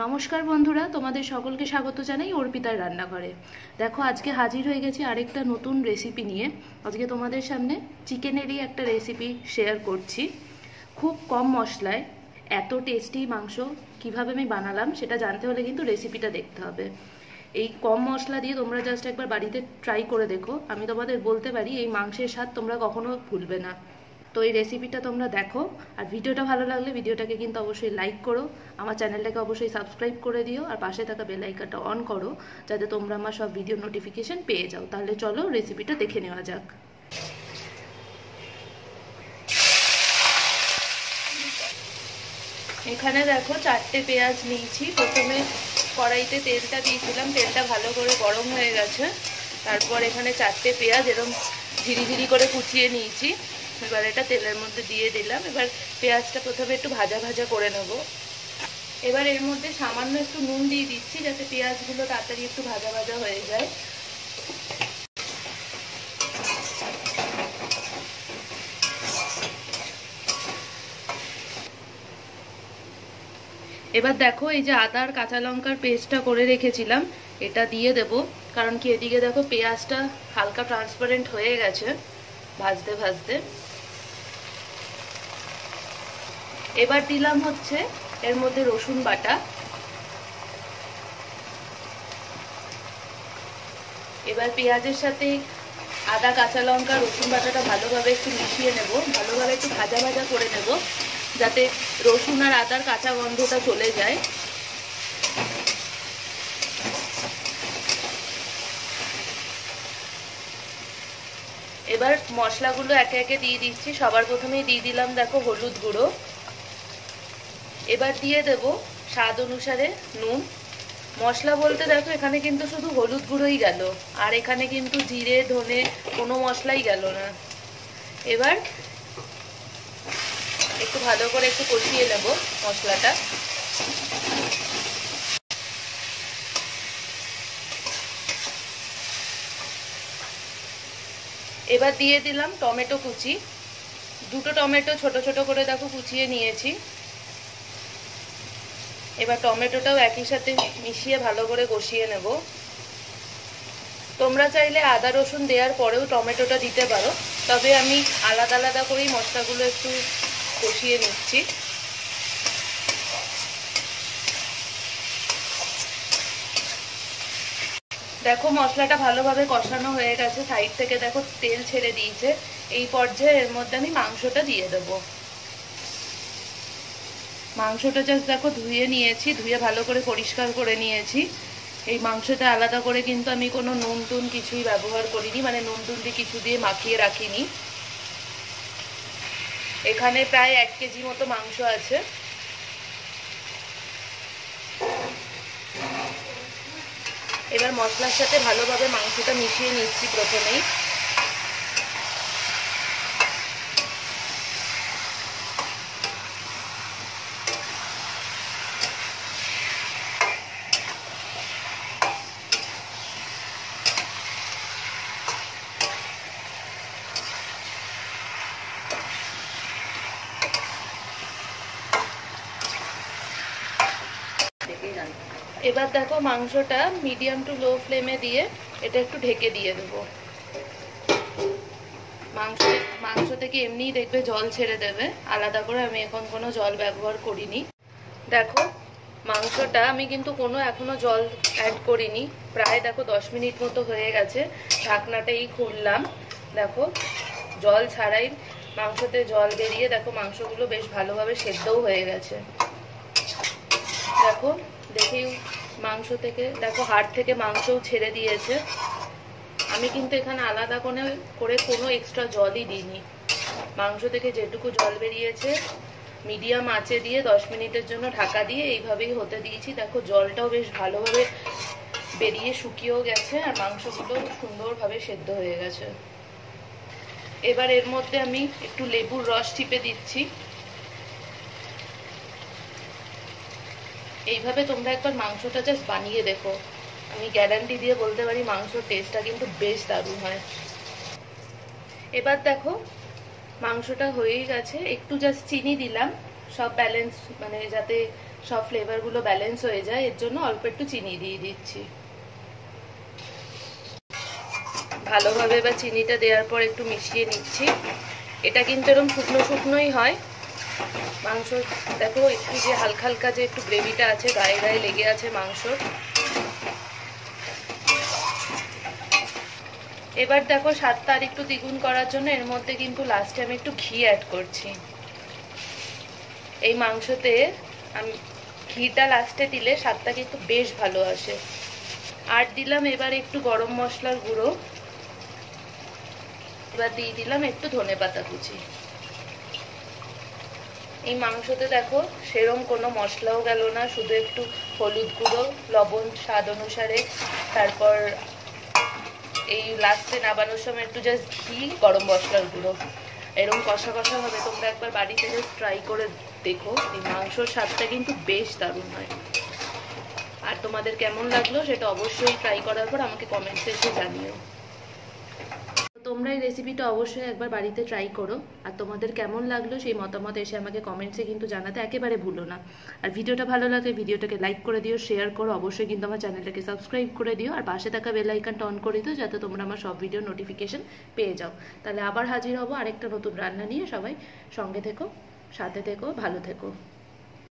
নমস্কার বন্ধুরা, তোমাদের সকলকে স্বাগত জানাই অর্পিতার রান্নাঘরে। দেখো, আজকে হাজির হয়ে গেছি আরেকটা নতুন রেসিপি নিয়ে। আজকে তোমাদের সামনে চিকেনেরই একটা রেসিপি শেয়ার করছি। খুব কম মশলায় এত টেস্টি মাংস কিভাবে আমি বানালাম সেটা জানতে হলে কিন্তু রেসিপিটা দেখতে হবে। এই কম মশলা দিয়ে তোমরা জাস্ট একবার বাড়িতে ট্রাই করে দেখো। আমি তোমাদের বলতে পারি এই মাংসের স্বাদ তোমরা কখনো ভুলবে না। তো এই রেসিপিটা তোমরা দেখো, আর ভিডিওটা ভালো লাগলে ভিডিওটাকে কিন্তু অবশ্যই লাইক করো, আমার চ্যানেলটাকে অবশ্যই সাবস্ক্রাইব করে দিও, আর পাশে থাকা বেল আইকনটা অন করো যাতে তোমরা আমার সব ভিডিও নোটিফিকেশন পেয়ে যাও। তাহলে চলো রেসিপিটা দেখে নেওয়া যাক। এখানে দেখো 4টে পেঁয়াজ নিয়েছি। প্রথমে কড়াইতে তেলটা দিয়েছিলাম, তেলটা ভালো করে গরম হয়ে গেছে। তারপর এখানে 4টে পেঁয়াজ এরকম ঝিরি করে কুচিয়ে নিয়েছি। এবার এটা তেলের মধ্যে দিয়ে দিলাম। এবার পেঁয়াজটা প্রথমে একটু ভাজা ভাজা করে নেব। এবার এর মধ্যে সামান্য একটু নুন দিয়ে দিচ্ছি যাতে পেঁয়াজগুলো তাড়াতাড়ি একটু ভাজা ভাজা হয়ে যায়। এবার দেখো, এই যে আদা আর কাঁচা লঙ্কার পেস্টটা করে রেখেছিলাম এটা দিয়ে দেব। কারণ কি, এদিকে দেখো পেঁয়াজটা হালকা ট্রান্সপারেন্ট হয়ে গেছে ভাজতে ভাজতে। এবার দিলাম হচ্ছে এর মধ্যে রসুন বাটা। এবার পেঁয়াজের সাথে আদা কাঁচা লঙ্কা রসুন বাটাটা ভালোভাবে একটু মিশিয়ে নেব, ভালোভাবে একটু ভাজা ভাজা করে নেব যাতে রসুন আর আদার কাঁচা গন্ধটা চলে যায়। এবার মশলাগুলো একে একে দিয়ে দিচ্ছি। সবার প্রথমেই দিয়ে দিলাম দেখো হলুদ গুঁড়ো। এবার দিয়ে দেব স্বাদ অনুসারে নুন। মশলা বলতে দেখো এখানে কিন্তু শুধু হলুদ গুঁড়োই গেল, আর এখানে কিন্তু জিরে ধনে কোনো মশলাই গেল না। এবার একটু ভালো করে একটু কষিয়ে নেব মশলাটা। এবার দিয়ে দিলাম টমেটো কুচি। 2টো টমেটো ছোট ছোট করে দেখো কুচিয়ে নিয়েছি। এবার টমেটোটাও একই সাথে মিশিয়ে ভালো করে কষিয়ে নেব। তোমরা চাইলে আদা রসুন দেওয়ার পরেও টমেটোটা দিতে পারো, তবে আমি আলাদা আলাদা করেই মশলাগুলো একটু কষিয়ে নিচ্ছি। দেখো মশলাটা ভালোভাবে কষানো হয়ে গেছে, সাইড থেকে দেখো তেল ছেড়ে দিয়েছে। এই পর্যায়ে এর মধ্যে আমি মাংসটা দিয়ে দেবো। মাংসটা জাস্ট দেখো ধুয়ে নিয়েছি, ধুয়ে ভালো করে পরিষ্কার করে নিয়েছি। এই মাংসটা আলাদা করে কিন্তু আমি কোনো নুন টুন কিছুই ব্যবহার করিনি, মানে নুন টুন দিয়ে কিছু দিয়ে মাখিয়ে রাখিনি। এখানে প্রায় 1 কেজি মতো মাংস আছে। এবার মশলার সাথে ভালোভাবে মাংসটা মিশিয়ে নিচ্ছি প্রথমেই। এবার দেখো মাংসটা মিডিয়াম টু লো ফ্লেমে দিয়ে এটা একটু ঢেকে দিয়ে দেবো। মাংস থেকে এমনিই দেখবে জল ছেড়ে দেবে, আলাদা করে আমি এখন কোনো জল ব্যবহার করিনি। দেখো মাংসটা আমি কিন্তু কোনো এখনো জল অ্যাড করিনি। প্রায় দেখো 10 মিনিট মতো হয়ে গেছে। ঢাকনাটাই খুললাম, দেখো জল ছাড়াই মাংসতে জল বেরিয়ে দেখো মাংসগুলো বেশ ভালোভাবে সেদ্ধও হয়ে গেছে। দেখো দেখেই মাংস থেকে দেখো হাড় থেকে মাংসও ছেড়ে দিয়েছে। আমি কিন্তু এখানে আলাদা করে কোনো এক্সট্রা জলই দিইনি। মাংস থেকে যেটুকু জল বেরিয়েছে মিডিয়াম আঁচে দিয়ে 10 মিনিটের জন্য ঢাকা দিয়ে এইভাবেই হতে দিয়েছি। দেখো জলটাও বেশ ভালোভাবে বেরিয়ে শুকিয়েও গেছে, আর মাংসগুলো সুন্দরভাবে সেদ্ধ হয়ে গেছে। এবার এর মধ্যে আমি একটু লেবুর রস চিপে দিচ্ছি। এইভাবে তোমরা একবার মাংসটা জাস্ট বানিয়ে দেখো, আমি গ্যারান্টি দিয়ে বলতে পারি মাংসর টেস্টটা কিন্তু বেশ দারুণ হয়। এবার দেখো মাংসটা হয়েই গেছে। একটু জাস্ট চিনি দিলাম, সব ব্যালেন্স মানে যাতে সব ফ্লেভারগুলো ব্যালেন্স হয়ে যায়, এর জন্য অল্প একটু চিনি দিয়ে দিচ্ছি। ভালোভাবে এবার চিনিটা দেওয়ার পর একটু মিশিয়ে নিচ্ছি। এটা কিন্তু এরকম শুকনো শুকনোই হয় মাংস। দেখো একটু যে হালকা হালকা যে একটু গ্রেভিটা আছে, গায়ে গায়ে লেগে আছে মাংসর। এবার দেখো স্বাদটা আর একটু দ্বিগুণ করার জন্য এর মধ্যে কিন্তু লাস্টে আমি একটু ঘি অ্যাড করছি। এই মাংসতে আমি ঘিটা লাস্টে দিলে স্বাদটা কিন্তু বেশ ভালো আসে। আর দিলাম এবার একটু গরম মশলার গুঁড়ো, এবার দিয়ে দিলাম একটু ধনেপাতা কুচি। এই মাংসতে দেখো সেরকম কোনো মশলাও গেল না, শুধু একটু হলুদ গুঁড়ো, লবণ স্বাদ অনুসারে, তারপর এই লাস্টে নাবানোর সময় একটু জাস্ট ঘি, গরম মশলার গুঁড়ো। এরকম কষা কষা হবে, তোমরা একবার বাড়িতে জাস্ট ট্রাই করে দেখো। এই মাংসর স্বাদটা কিন্তু বেশ দারুণ হয়। আর তোমাদের কেমন লাগলো সেটা অবশ্যই ট্রাই করার পর আমাকে কমেন্টসে এসে জানিও। তোমরা এই রেসিপিটা অবশ্যই একবার বাড়িতে ট্রাই করো, আর তোমাদের কেমন লাগলো সেই মতামত এসে আমাকে কমেন্টসে কিন্তু জানাতে একেবারে ভুলো না। আর ভিডিওটা ভালো লাগলে ভিডিওটাকে লাইক করে দিও, শেয়ার করো, অবশ্যই কিন্তু আমার চ্যানেলটাকে সাবস্ক্রাইব করে দিও, আর পাশে থাকা বেল আইকনটা অন করে দিও যাতে তোমরা আমার সব ভিডিও নোটিফিকেশন পেয়ে যাও। তাহলে আবার হাজির হব আরেকটা নতুন রান্না নিয়ে। সবাই সঙ্গে থেকো, সাথে থেকো, ভালো থেকো।